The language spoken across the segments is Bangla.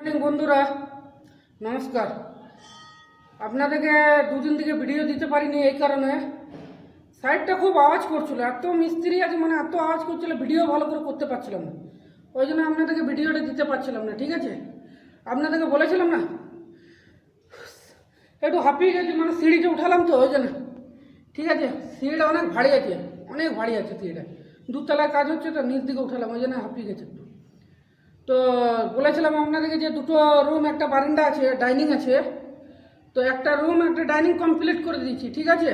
বন্ধুরা নমস্কার। আপনাদেরকে দুদিন থেকে ভিডিও দিতে পারিনি এই কারণে সাইডটা খুব আওয়াজ করছিল, এত মিস্ত্রি আছে মানে এত আওয়াজ করছিল, ভিডিও ভালো করে করতে পারছিলাম না, ওই জন্য আপনাদেরকে ভিডিওটা দিতে পারছিলাম না। ঠিক আছে, আপনাদেরকে বলেছিলাম না একটু হাঁপিয়ে গেছি, মানে সিঁড়িতে উঠালাম তো ওই জন্য। ঠিক আছে, সিঁড়িটা অনেক ভারী আছে, অনেক ভারী আছে সিঁড়িটা, দুতলায় কাজ হচ্ছে তো নিচ দিকে উঠালাম, ওই জন্য হাঁপিয়ে গেছে একটু। তো বলেছিলাম আপনাদেরকে যে দুটো রুম একটা বারান্দা আছে, ডাইনিং আছে, তো একটা রুম একটা ডাইনিং কমপ্লিট করে দিয়েছি। ঠিক আছে,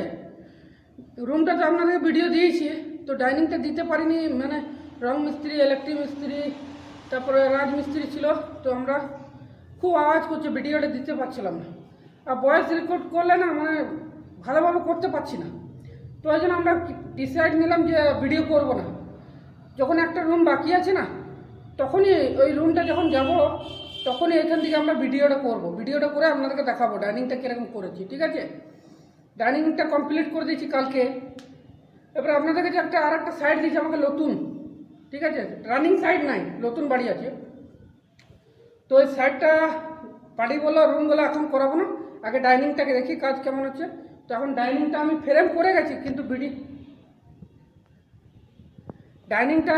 রুমটা তো আপনাদেরকে ভিডিও দিয়েছি, তো ডাইনিংটা দিতে পারিনি, মানে রং মিস্ত্রি, ইলেকট্রিক মিস্ত্রি, তারপরে রাজমিস্ত্রি ছিল, তো আমরা খুব আওয়াজ করছে, ভিডিওটা দিতে পারছিলাম না। আর ভয়েস রেকর্ড করলে না মানে ভালোভাবে করতে পারছি না, তো ওই জন্য আমরা ডিসাইড নিলাম যে ভিডিও করব না। যখন একটা রুম বাকি আছে না, তখনই ওই রুমটা যখন যাব তখনই এখান থেকে আমরা ভিডিওটা করব, ভিডিওটা করে আপনাদেরকে দেখাবো ডাইনিংটা কীরকম করেছি। ঠিক আছে, ডাইনিংটা কমপ্লিট করে দিয়েছি কালকে। এবার আপনাদের কাছে আর একটা সাইড দিয়েছি আমাকে নতুন। ঠিক আছে, রানিং সাইড নাই, নতুন বাড়ি আছে, তো ওই সাইডটা বাড়িগুলো রুমগুলো এখন করাবো না, আগে ডাইনিংটাকে দেখি কাজ কেমন হচ্ছে। তো এখন ডাইনিংটা আমি ফ্রেম করে গেছি, কিন্তু ডাইনিংটা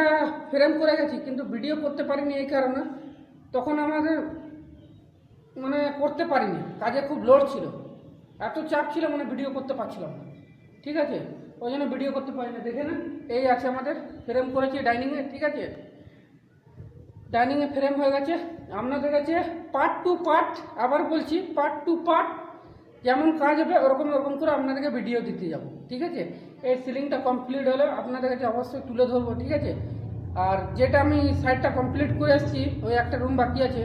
ফ্রেম করে গেছি কিন্তু ভিডিও করতে পারিনি এই কারণে, তখন আমাদের মানে করতে পারিনি, কাজে খুব লোড ছিল, এত চাপ ছিল মানে ভিডিও করতে পারছিলাম না। ঠিক আছে, ওই জন্য ভিডিও করতে পারি না। দেখে না, এই আছে আমাদের ফ্রেম করেছি ডাইনিংয়ে। ঠিক আছে, ডাইনিংয়ে ফ্রেম হয়ে গেছে। আপনাদের কাছে পার্ট টু পার্ট, আবার বলছি পার্ট টু পার্ট, যেমন কাজ হবে ওরকম ওরকম করে আপনাদেরকে ভিডিও দিতে যাব। ঠিক আছে, এই সিলিংটা কমপ্লিট হলে আপনাদের কাছে অবশ্যই তুলে ধরবো। ঠিক আছে, আর যেটা আমি সাইডটা কমপ্লিট করে আসছি, ওই একটা রুম বাকি আছে,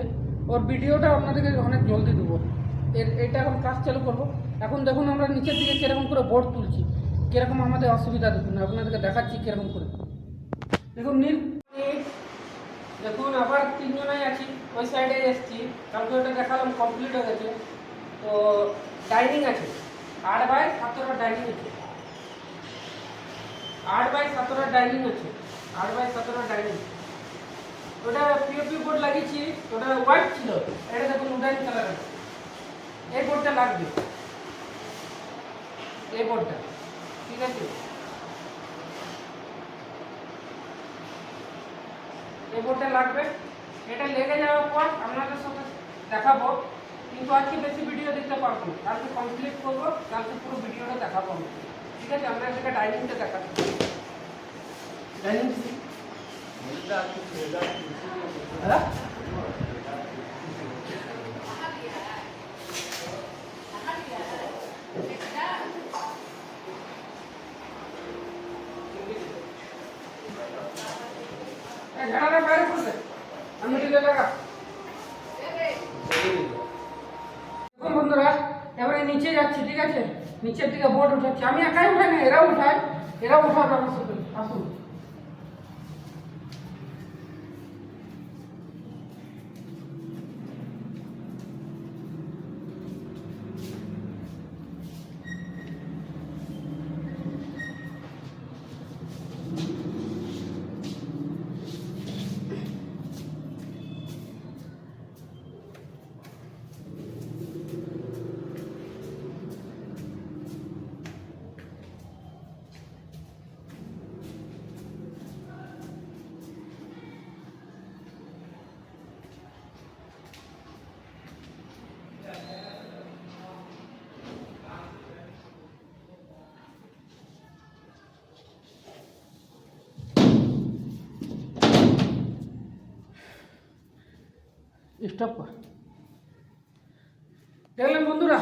ওর ভিডিওটা আপনাদেরকে অনেক জলদি দেবো। এটা এখন কাজ চালু করবো। এখন দেখুন আমরা নিচের দিকে কীরকম করে বোর্ড তুলছি, কীরকম আমাদের অসুবিধা, দেখুন আপনাদেরকে দেখাচ্ছি কীরকম করে। দেখুন দেখুন আবার তিনজনাই আছি, ওই সাইডে এসছি, কালকে ওটা দেখালাম কমপ্লিট হয়ে গেছে। তো ডাইনিং আছে 8x17 ডাইনিং আছে, 8x17 ডাইনিং আছে, 8x17 ডাইনিং। ওটা পিওপি বোর্ড লাগিয়েছি, ওটা হোয়াইট ছিল, এটা দেখুন উডেন কালার আছে। এই বোর্ডটা লাগবে, এই বোর্ডটা। ঠিক আছে, এই বোর্ডটা লাগবে। এটা লেগে যাওয়ার পর আপনাদের সাথে দেখাবো, কিন্তু আজকে বেশি ভিডিও দিতে পারবো না, কালকে কমপ্লিট করবো, কালকে পুরো ভিডিওটা দেখাবো আমি। ঠিক আছে, আমরা একটা ডাইনিংটা দেখাচ্ছি। ডাইনিং হ্যাঁ ঝাড়াটা বাইরে করবে, আমি দিলে লাগা। দেখুন বন্ধুরা, এবারে নিচে যাচ্ছি। ঠিক আছে, নিচের দিকে বোর্ড উঠাচ্ছি, আমি একাই উঠাই না, এরা উঠায়, এরা উঠাবে আমার সাথে। আসুন, স্টপ কর। দেখলেন বন্ধুরা,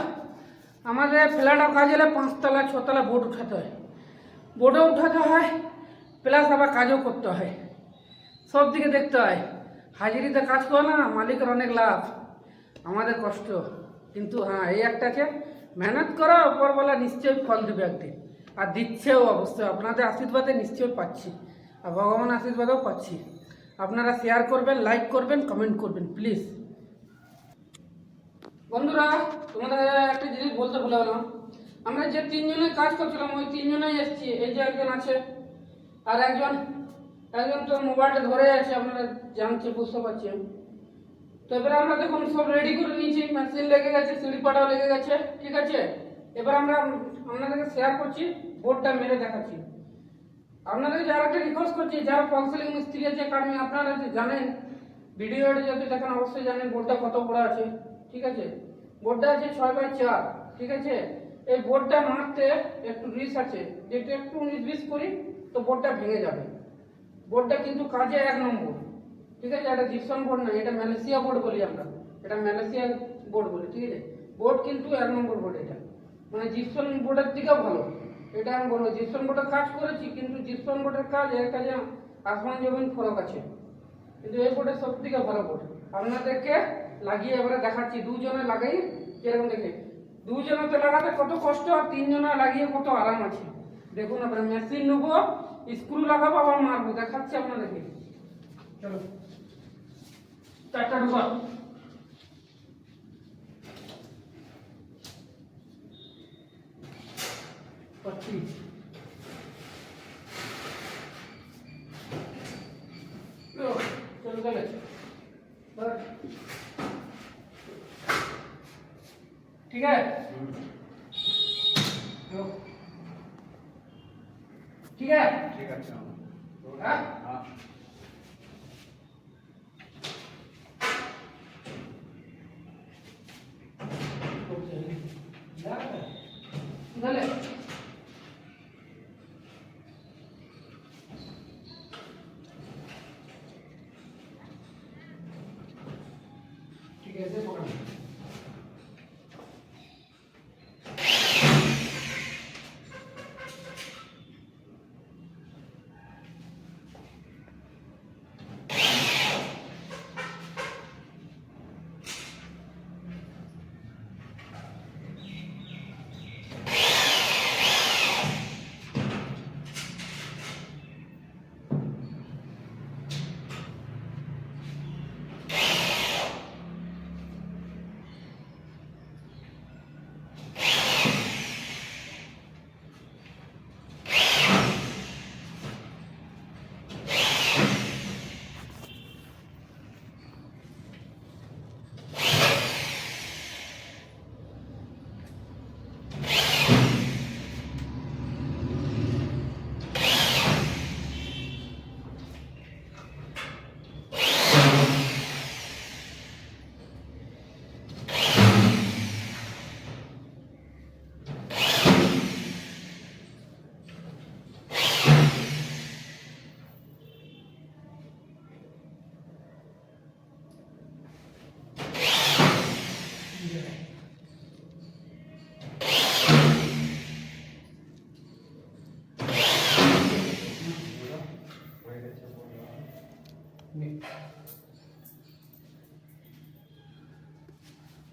আমাদের ফ্ল্যাটও কাজ হলে 5তলা 6তলা বোর্ড উঠাতে হয়, বোর্ডও উঠাতে হয়, প্লাস আবার কাজও করতে হয়, সব দিকে দেখতে হয়। হাজিরিতে কাজ করে না, মালিকের অনেক লাভ, আমাদের কষ্ট। কিন্তু হ্যাঁ, এই একটা আছে, মেহনত করো, ওপরওয়ালা নিশ্চয়ই ফল দেবে একদিন, আর দিচ্ছেও অবশ্যই, আপনাদের আশীর্বাদে নিশ্চয়ই পাচ্ছি, আর ভগবান আশীর্বাদও পাচ্ছি। আপনারা শেয়ার করবেন, লাইক করবেন, কমেন্ট করবেন প্লিজ। বন্ধুরা, তোমাদের একটা জিনিস বলতে ভুলে গেলাম, আমরা যে তিনজনে কাজ করছিলাম ওই তিনজনেই এসেছি। এই যে একজন আছে, আর একজন তো মোবাইলটা ধরে আছে, আপনারা জানছে, বুঝতে পারছেন। তো এবারে আমরা দেখুন সব রেডি করে নিয়েছি, মেশিন লেগে গেছে, সিঁড়ি পাটাও লেগে গেছে, ঠিক আছে। এবার আমরা আপনাদেরকে শেয়ার করছি, বোর্ডটা মেরে দেখাচ্ছি। আপনাদেরকে যারা একটা রিকোয়েস্ট করছি, যারা ফল সিলিং মিস্ত্রি আছে কারণ আপনারা যে জানেন ভিডিওটা যদি দেখেন অবশ্যই জানেন বোর্ডটা কত বড় আছে, ঠিক আছে। বোর্ডটা আছে 6x4, ঠিক আছে। এই বোর্ডটা মারতে একটু রিস্ক আছে, যেটা একটু 19-20 করি তো বোর্ডটা ভেঙে যাবে। বোর্ডটা কিন্তু কাজে 1 নম্বর, ঠিক আছে। এটা জিপসাম বোর্ড না, এটা মালয়েশিয়া বোর্ড বলি আমরা, এটা মালয়েশিয়া বোর্ড বলি, ঠিক আছে। বোর্ড কিন্তু 1 নম্বর বোর্ড, এটা মানে জিপসাম বোর্ডের থেকেও ভালো। এটা আমি বলবো, জিপসাম বোর্ডের কাজ করেছি কিন্তু জিপসাম বোর্ডের কাজ এর কাজে আসমান জমিন ফরক আছে, কিন্তু এই বোর্ডের সব থেকে ভালো বোর্ড। আপনাদেরকে লাগিয়ে এবারে দেখাচ্ছি, দুজনে লাগাই কিরকম দেখে। দুজনে তো লাগাতে কত কষ্ট, আর 3 জনে লাগিয়ে কত আরাম আছে। দেখুন এবারে মেশিন নেবো, স্ক্রু লাগাবো, আবার মারবো, দেখাচ্ছি আপনাদেরকে। চলো চারটা ঢুকা। चलो चले ठीक है, ठीक है, ठीक है। हाँ हाँ चले कैसे पकड़।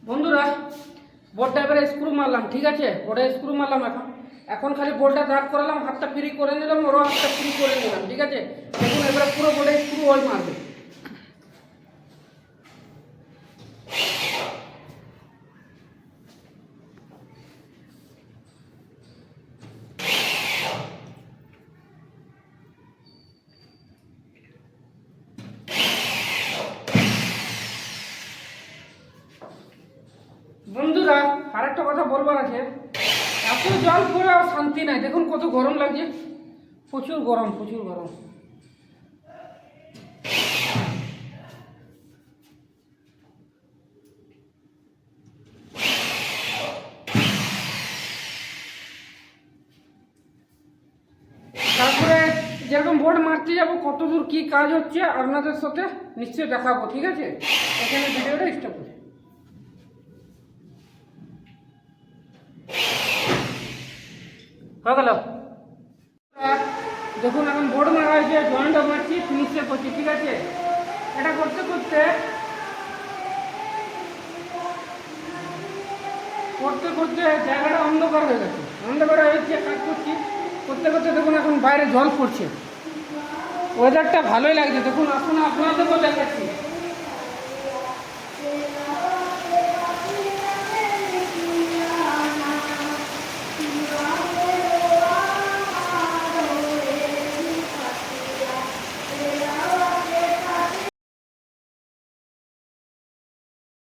বন্ধুরা বোর্ডটা এবারে স্ক্রু মারলাম, ঠিক আছে। বোর্ডে স্ক্রু মারলাম, এখন খালি বোর্ডটা দাঁড় করালাম, হাতটা ফ্রি করে নিলাম, ওরও হাতটা ফ্রি করে নিলাম, ঠিক আছে। দেখুন এবারে পুরো বোর্ডে স্ক্রু ওই মারবে। বন্ধুরা আরেকটা কথা বলবার আছে, এত জল পড়ে আর শান্তি নাই। দেখুন কত গরম লাগছে, প্রচুর গরম, প্রচুর গরম। তারপরে যেরকম বোর্ড মারতে যাবো, কত দূর কী কাজ হচ্ছে আপনাদের সাথে নিশ্চয়ই দেখাবো, ঠিক আছে। এখানে ভিডিওটা স্টপ করি। হয়ে গেল, দেখুন এখন বোর্ড মারা হয়েছে, জয়েন্টটা মারছি, ফিনিশে করছি, ঠিক আছে। এটা করতে করতে করতে করতে জায়গাটা অন্ধকার হয়ে গেছে, অন্ধকার হয়েছে, কাজ করছি করতে করতে দেখুন এখন বাইরে জল পড়ছে, ওয়েদারটা ভালোই লাগছে। দেখুন আসুন আপনাদেরকেও দেখাচ্ছি।